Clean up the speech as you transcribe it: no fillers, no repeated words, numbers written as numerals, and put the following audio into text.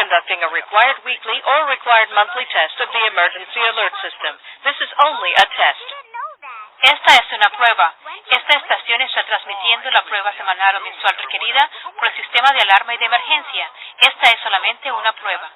conducting a required weekly or required monthly test of the emergency alert system. This is only a test. Esta es una prueba. Esta estación está transmitiendo la prueba semanal o mensual requerida por el sistema de alarma y de emergencia. Esta es solamente una prueba.